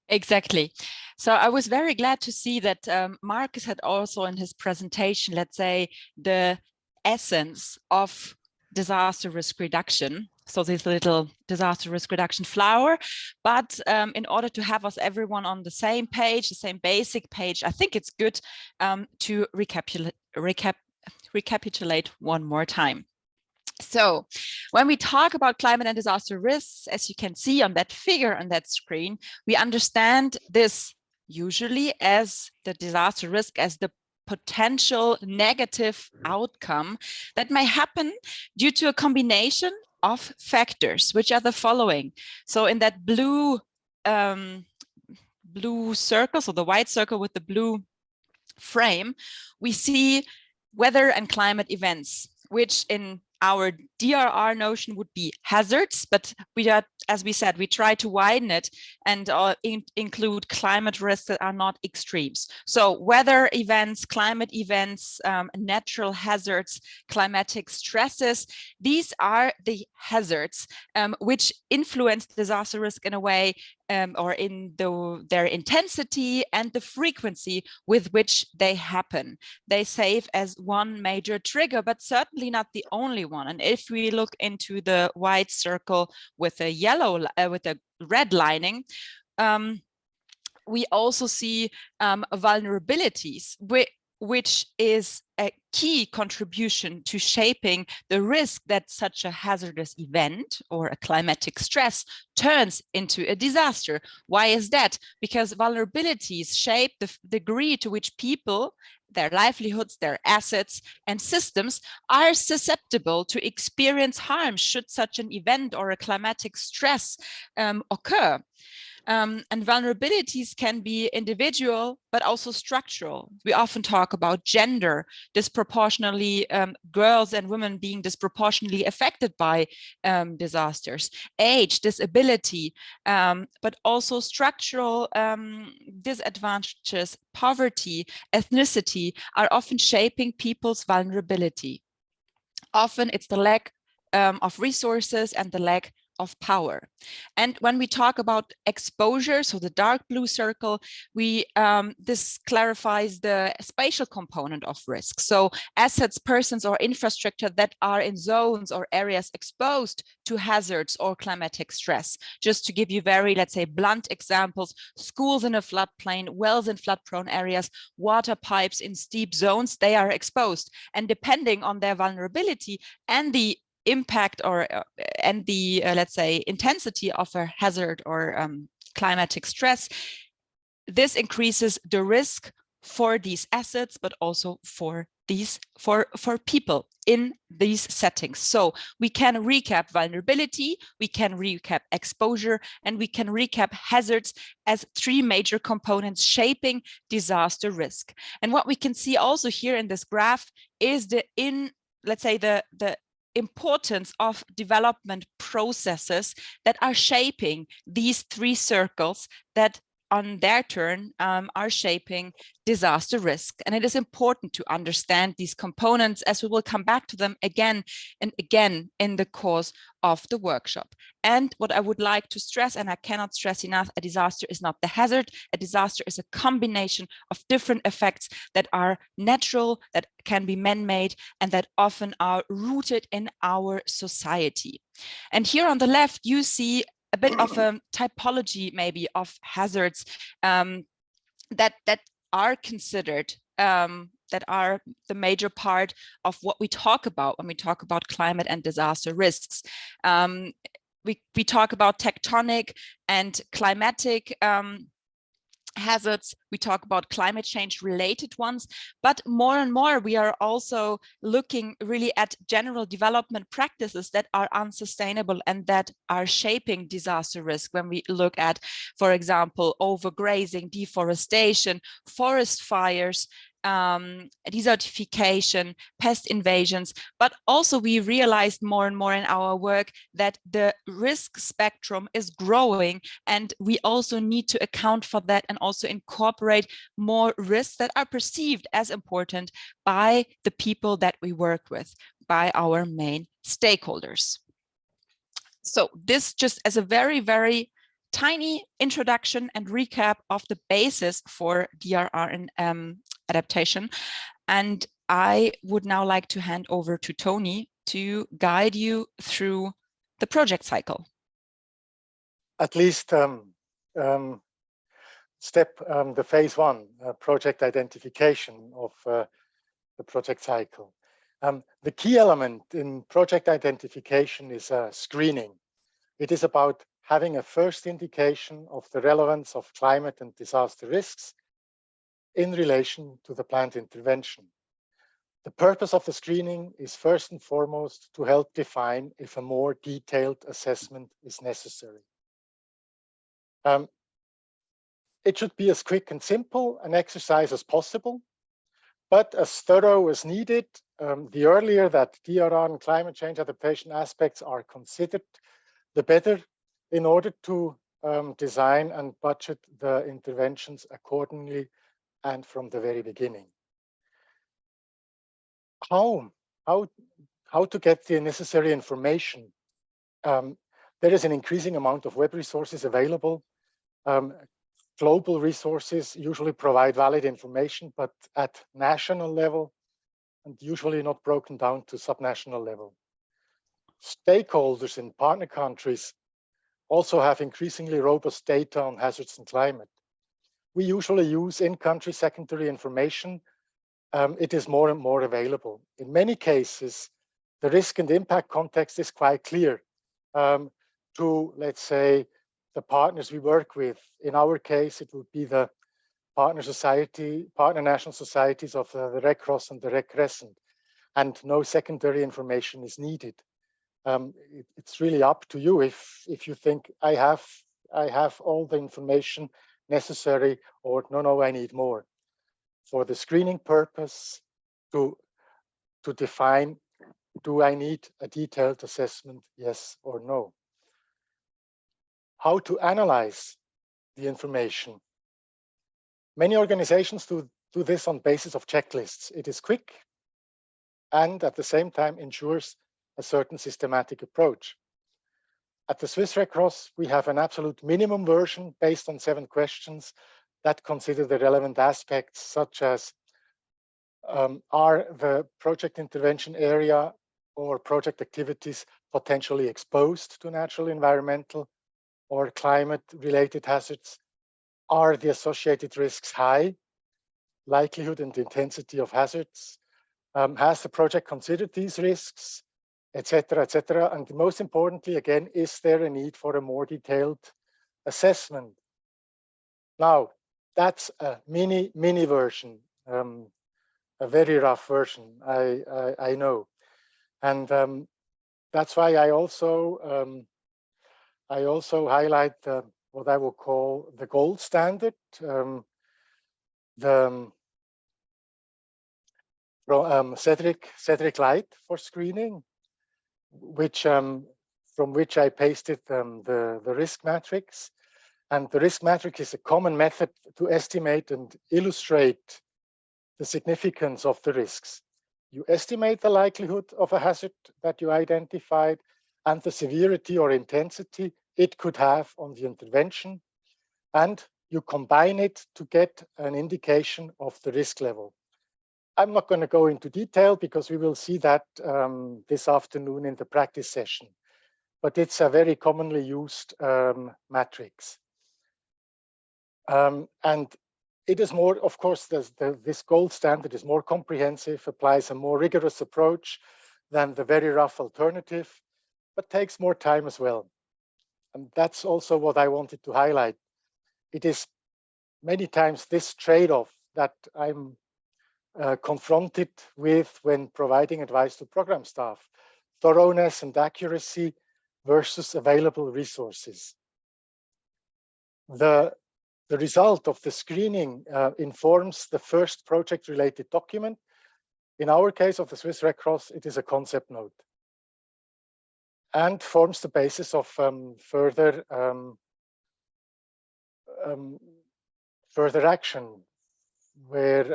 Exactly. So I was very glad to see that Marcus had also in his presentation, let's say, the essence of disaster risk reduction. So this little disaster risk reduction flower. But in order to have us everyone on the same page, the same basic page, I think it's good to recapitulate one more time. So when we talk about climate and disaster risks, as you can see on that figure on that screen, we understand this usually as the disaster risk as the potential negative outcome that may happen due to a combination of factors, which are the following. So in that blue circle, so the white circle with the blue frame, we see weather and climate events, which in our DRR notion would be hazards, but we are, as we said, we try to widen it and include climate risks that are not extremes. So weather events, climate events, natural hazards, climatic stresses, these are the hazards which influence disaster risk in a way or in their intensity and the frequency with which they happen. They serve as one major trigger, but certainly not the only one. And if we look into the white circle with a yellow, with a red lining, we also see vulnerabilities, which is a key contribution to shaping the risk that such a hazardous event or a climatic stress turns into a disaster. Why is that? Because vulnerabilities shape the degree to which people, their livelihoods, their assets, and systems are susceptible to experience harm should such an event or a climatic stress occur. And vulnerabilities can be individual, but also structural. We often talk about gender, disproportionately girls and women being disproportionately affected by disasters, age, disability, but also structural disadvantages, poverty, ethnicity are often shaping people's vulnerability. Often it's the lack of resources and the lack of power. And when we talk about exposure, so the dark blue circle, this clarifies the spatial component of risk. So assets, persons, or infrastructure that are in zones or areas exposed to hazards or climatic stress. Just to give you very, let's say, blunt examples, schools in a floodplain, wells in flood-prone areas, water pipes in steep zones, they are exposed. And depending on their vulnerability and the impact or and the let's say intensity of a hazard or climatic stress, this increases the risk for these assets, but also for people in these settings. So we can recap vulnerability, we can recap exposure, and we can recap hazards as three major components shaping disaster risk. And what we can see also here in this graph is the importance of development processes that are shaping these three circles that on their turn are shaping disaster risk. And it is important to understand these components, as we will come back to them again and again in the course of the workshop. And what I would like to stress, and I cannot stress enough, a disaster is not the hazard. A disaster is a combination of different effects that are natural, that can be man-made, and that often are rooted in our society. And here on the left, you see a bit of a typology maybe of hazards that are considered, that are the major part of what we talk about when we talk about climate and disaster risks. We talk about tectonic and climatic hazards, we talk about climate change related ones, but more and more we are also looking really at general development practices that are unsustainable and that are shaping disaster risk. When we look at, for example, overgrazing, deforestation, forest fires, desertification, pest invasions, but also we realized more and more in our work that the risk spectrum is growing, and we also need to account for that and also incorporate more risks that are perceived as important by the people that we work with, by our main stakeholders. So this just as a very, very tiny introduction and recap of the basis for DRR and adaptation. And I would now like to hand over to Tony to guide you through the project cycle. At least the phase one, project identification of the project cycle. The key element in project identification is screening. It is about having a first indication of the relevance of climate and disaster risks in relation to the planned intervention. The purpose of the screening is first and foremost to help define if a more detailed assessment is necessary. It should be as quick and simple an exercise as possible, but as thorough as needed. The earlier that DRR and climate change adaptation aspects are considered, the better, in order to design and budget the interventions accordingly and from the very beginning. How to get the necessary information? There is an increasing amount of web resources available. Global resources usually provide valid information, but at national level and usually not broken down to subnational level. Stakeholders in partner countries also have increasingly robust data on hazards and climate. We usually use in-country secondary information. It is more and more available. In many cases, the risk and impact context is quite clear to, let's say, the partners we work with. In our case, it would be the partner national societies of the Red Cross and the Red Crescent, and no secondary information is needed. It's really up to you if you think I have I have all the information necessary, or no, I need more. For the screening purpose, to define, do I need a detailed assessment, yes or no? How to analyze the information. Many organizations do this on basis of checklists. It is quick and at the same time ensures a certain systematic approach. At the Swiss Red Cross, we have an absolute minimum version based on 7 questions that consider the relevant aspects, such as are the project intervention area or project activities potentially exposed to natural, environmental, or climate-related hazards? Are the associated risks high? Likelihood and intensity of hazards? Has the project considered these risks? Etc., etc. And most importantly, again, is there a need for a more detailed assessment? Now, that's a mini version, a very rough version, I know. And that's why I also highlight what I will call the gold standard, Cedric Light for screening, which from which I pasted the risk matrix. And the risk matrix is a common method to estimate and illustrate the significance of the risks. You estimate the likelihood of a hazard that you identified and the severity or intensity it could have on the intervention, and you combine it to get an indication of the risk level. I'm not going to go into detail because we will see that this afternoon in the practice session, but it's a very commonly used matrix. And it is more, of course, this gold standard is more comprehensive, applies a more rigorous approach than the very rough alternative, but takes more time as well. And that's also what I wanted to highlight. It is many times this trade-off that I'm confronted with when providing advice to program staff: thoroughness and accuracy versus available resources. The result of the screening informs the first project-related document. In our case of the Swiss Red Cross, it is a concept note, and forms the basis of further action, where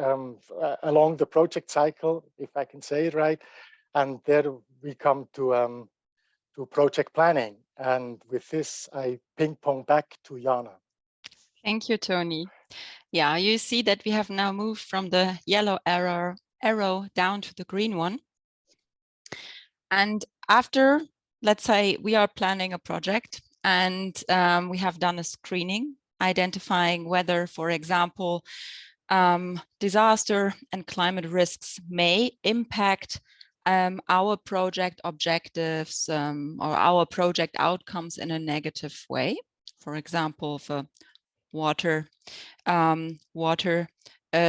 along the project cycle, if I can say it right, and there we come to project planning. And with this, I ping pong back to Jana. Thank you, Tony. Yeah, you see that we have now moved from the yellow arrow down to the green one. And after, let's say, we are planning a project and we have done a screening, identifying whether, for example, disaster and climate risks may impact our project objectives or our project outcomes in a negative way. For example, for water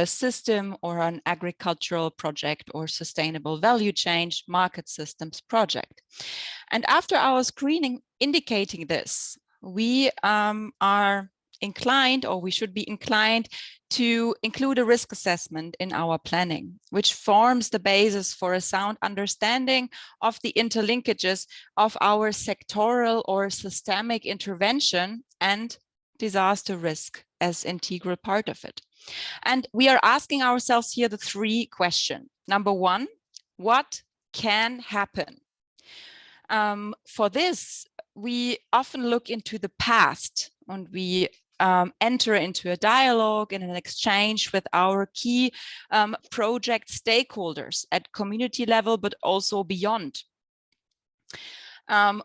system or an agricultural project or sustainable value chain market systems project. And after our screening indicating this, we are inclined, or we should be inclined, to include a risk assessment in our planning, which forms the basis for a sound understanding of the interlinkages of our sectoral or systemic intervention and disaster risk as integral part of it. And we are asking ourselves here the 3 questions. Number 1, what can happen? For this, we often look into the past, and we enter into a dialogue and an exchange with our key project stakeholders at community level, but also beyond.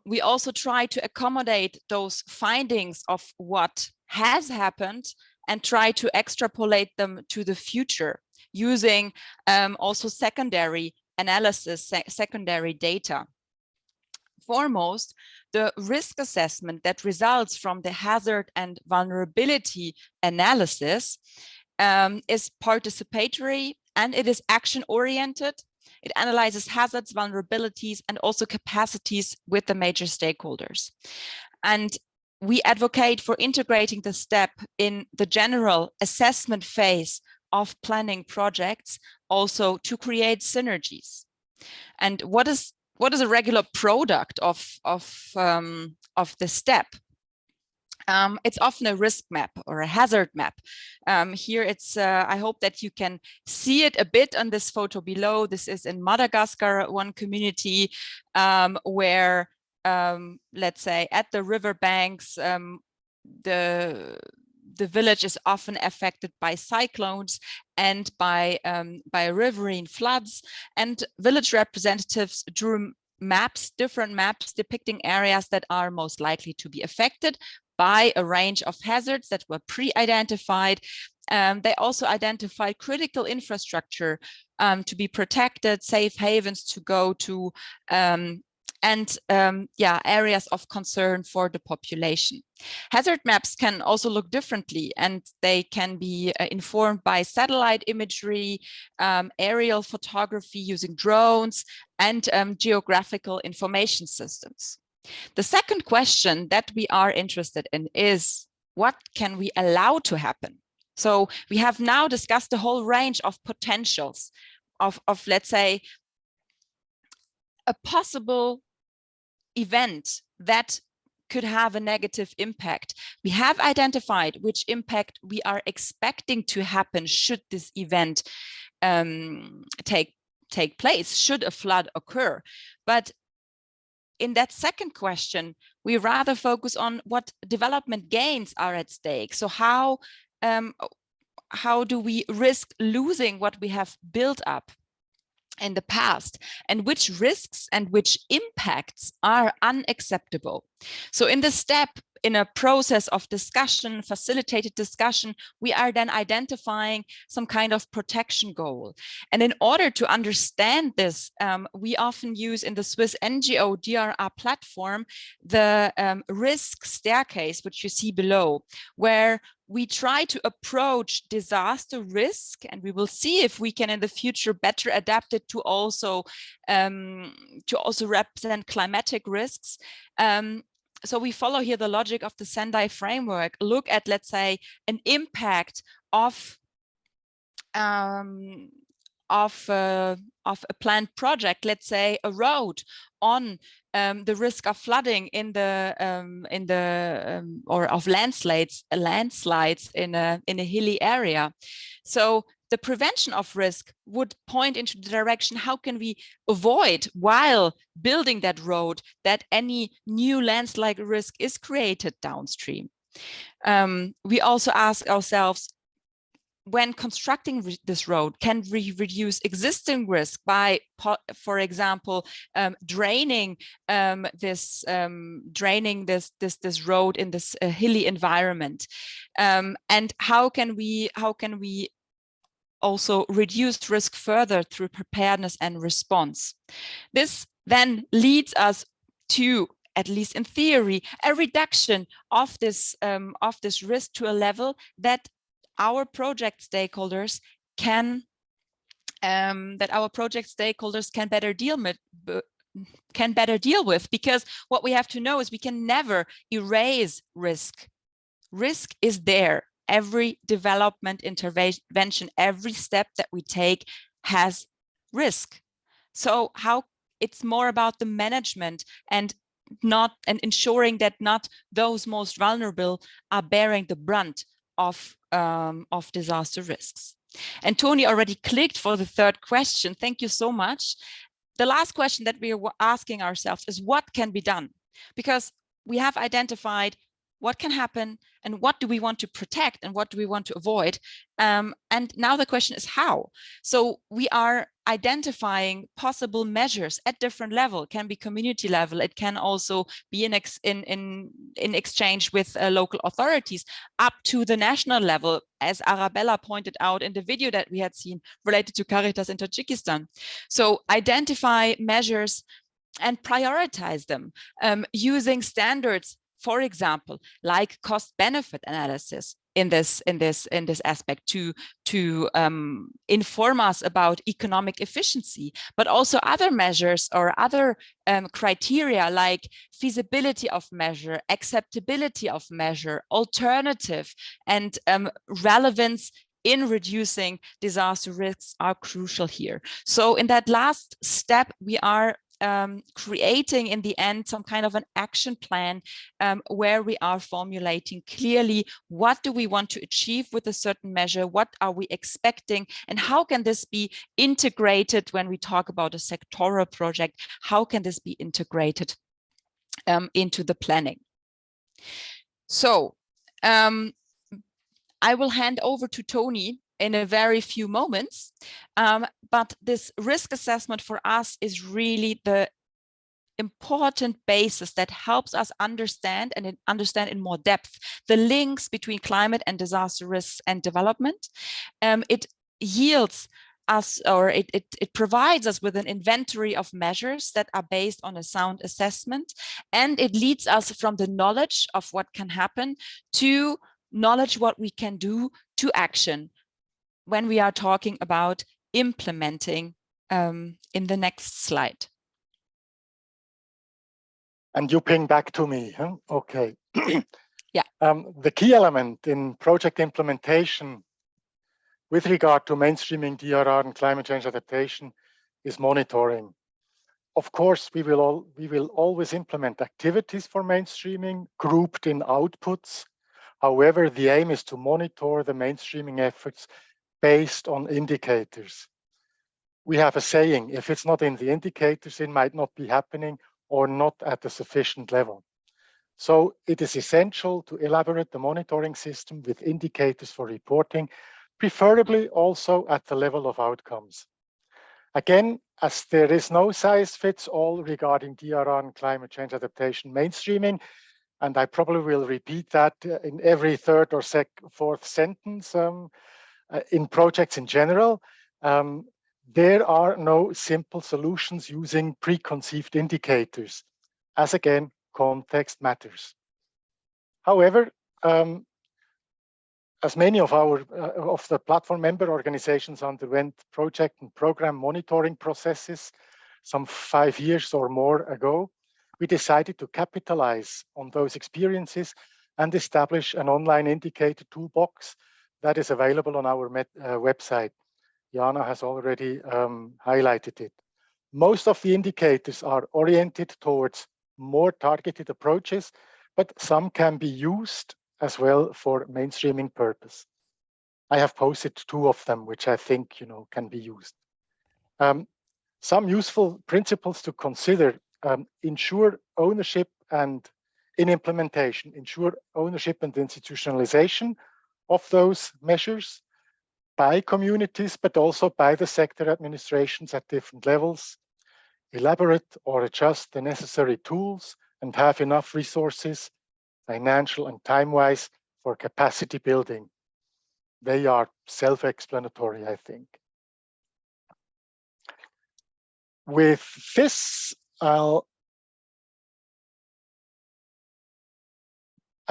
We also try to accommodate those findings of what has happened and try to extrapolate them to the future using also secondary analysis, secondary data. Foremost, the risk assessment that results from the hazard and vulnerability analysis is participatory, and it is action-oriented. It analyzes hazards, vulnerabilities, and also capacities with the major stakeholders. And we advocate for integrating the step in the general assessment phase of planning projects, also to create synergies. And what is a regular product of the step? It's often a risk map or a hazard map. Here it's, I hope that you can see it a bit on this photo below. This is in Madagascar, one community where, let's say, at the riverbanks, the village is often affected by cyclones and by riverine floods, and village representatives drew maps, different maps depicting areas that are most likely to be affected by a range of hazards that were pre-identified. They also identified critical infrastructure to be protected, safe havens to go to, and areas of concern for the population. Hazard maps can also look differently, and they can be informed by satellite imagery, aerial photography using drones, and geographical information systems. The second question that we are interested in is, what can we allow to happen? So we have now discussed a whole range of potentials of let's say, a possible event that could have a negative impact. We have identified which impact we are expecting to happen should this event take place, should a flood occur. But in that second question, we rather focus on what development gains are at stake. So how do we risk losing what we have built up in the past, and which risks and which impacts are unacceptable? So in this step, in a process of discussion, facilitated discussion, we are then identifying some kind of protection goal. And in order to understand this, we often use in the Swiss NGO DRR platform the risk staircase, which you see below, where we try to approach disaster risk, and we will see if we can in the future better adapt it to also represent climatic risks. So we follow here the logic of the Sendai framework, look at, let's say, an impact of a planned project, let's say a road, on the risk of flooding or of landslides in a hilly area. So the prevention of risk would point into the direction, how can we avoid, while building that road, that any new landslide risk is created downstream? We also ask ourselves, when constructing this road, can we reduce existing risk by, for example, draining this road in this hilly environment? And how can we also reduce risk further through preparedness and response? This then leads us to, at least in theory, a reduction of this risk to a level that our project stakeholders can better deal with, because what we have to know is we can never erase risk. Risk is there. Every development intervention, every step that we take has risk. So it's more about the management and ensuring that not those most vulnerable are bearing the brunt of disaster risks. And Tony already clicked for the third question. Thank you so much. The last question that we are asking ourselves is, what can be done? Because we have identified what can happen and what do we want to protect and what do we want to avoid. And now the question is how. So we are identifying possible measures at different level. It can be community level. It can also be in exchange with local authorities, up to the national level, as Arabella pointed out in the video that we had seen related to Caritas in Tajikistan. So identify measures and prioritize them using standards, for example, like cost-benefit analysis, in this aspect to inform us about economic efficiency, but also other measures or other criteria like feasibility of measure, acceptability of measure, alternative, and relevance in reducing disaster risks are crucial here. So in that last step, we are creating in the end some kind of an action plan where we are formulating clearly what do we want to achieve with a certain measure, what are we expecting, and how can this be integrated when we talk about a sectoral project, how can this be integrated into the planning. So I will hand over to Tony in a very few moments, but this risk assessment for us is really the important basis that helps us understand and understand in more depth the links between climate and disaster risks and development. It yields us, or it provides us with an inventory of measures that are based on a sound assessment, and it leads us from the knowledge of what can happen to knowledge what we can do to action when we are talking about implementing in the next slide. And you ping back to me, huh? Okay. Yeah. The key element in project implementation with regard to mainstreaming DRR and climate change adaptation is monitoring. Of course, we will always implement activities for mainstreaming grouped in outputs. However, the aim is to monitor the mainstreaming efforts based on indicators. We have a saying, if it's not in the indicators, it might not be happening or not at a sufficient level. So it is essential to elaborate the monitoring system with indicators for reporting, preferably also at the level of outcomes. Again, as there is no size fits all regarding DRR and climate change adaptation mainstreaming, and I probably will repeat that in every third or fourth sentence in projects in general, there are no simple solutions using preconceived indicators, as again, context matters. However, as many of the platform member organizations underwent project and program monitoring processes some 5 years or more ago, we decided to capitalize on those experiences and establish an online indicator toolbox that is available on our website. Jana has already highlighted it. Most of the indicators are oriented towards more targeted approaches, but some can be used as well for mainstreaming purpose. I have posted 2 of them, which I think can be used. Some useful principles to consider: ensure ownership and in implementation, ensure ownership and institutionalization of those measures by communities, but also by the sector administrations at different levels. Elaborate or adjust the necessary tools and have enough resources, financial and time-wise, for capacity building. They are self-explanatory, I think. With this, I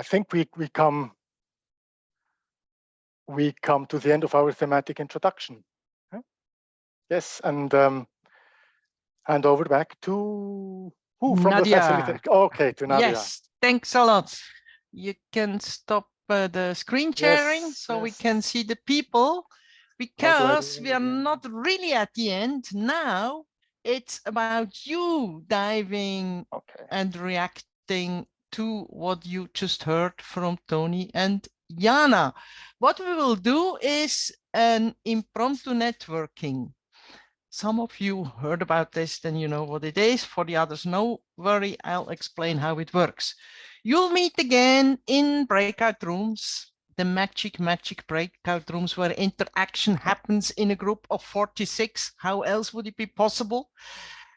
think we come to the end of our thematic introduction. Yes, and hand over back to who from Nadia. the facilitator? Okay, to Nadia. Yes, thanks a lot. You can stop the screen sharing, Yes, so yes. we can see the people, because we are not really at the end now. It's about you diving and reacting to what you just heard from Tony and Jana. What we will do is an impromptu networking. Some of you heard about this, then you know what it is. For the others, no worry, I'll explain how it works. You'll meet again in breakout rooms, the magic breakout rooms where interaction happens in a group of 46. How else would it be possible?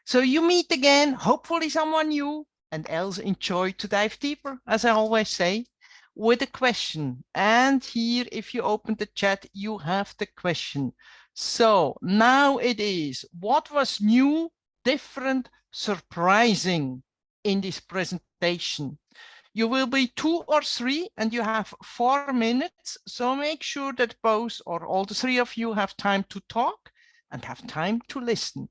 So you meet again, hopefully someone new, and else enjoy to dive deeper, as I always say, with a question. And here, if you open the chat, you have the question. So now it is, what was new, different, surprising in this presentation? You will be 2 or 3 and you have 4 minutes. So make sure that both or all the 3 of you have time to talk and have time to listen.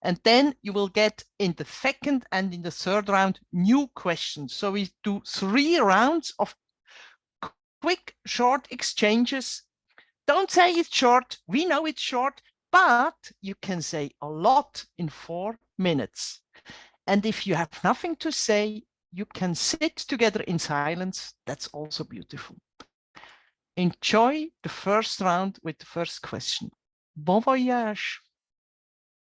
And then you will get in the second and in the third round new questions. So we do 3 rounds of quick, short exchanges. Don't say it's short. We know it's short, but you can say a lot in 4 minutes. And if you have nothing to say, you can sit together in silence. That's also beautiful. Enjoy the first round with the first question. Bon voyage.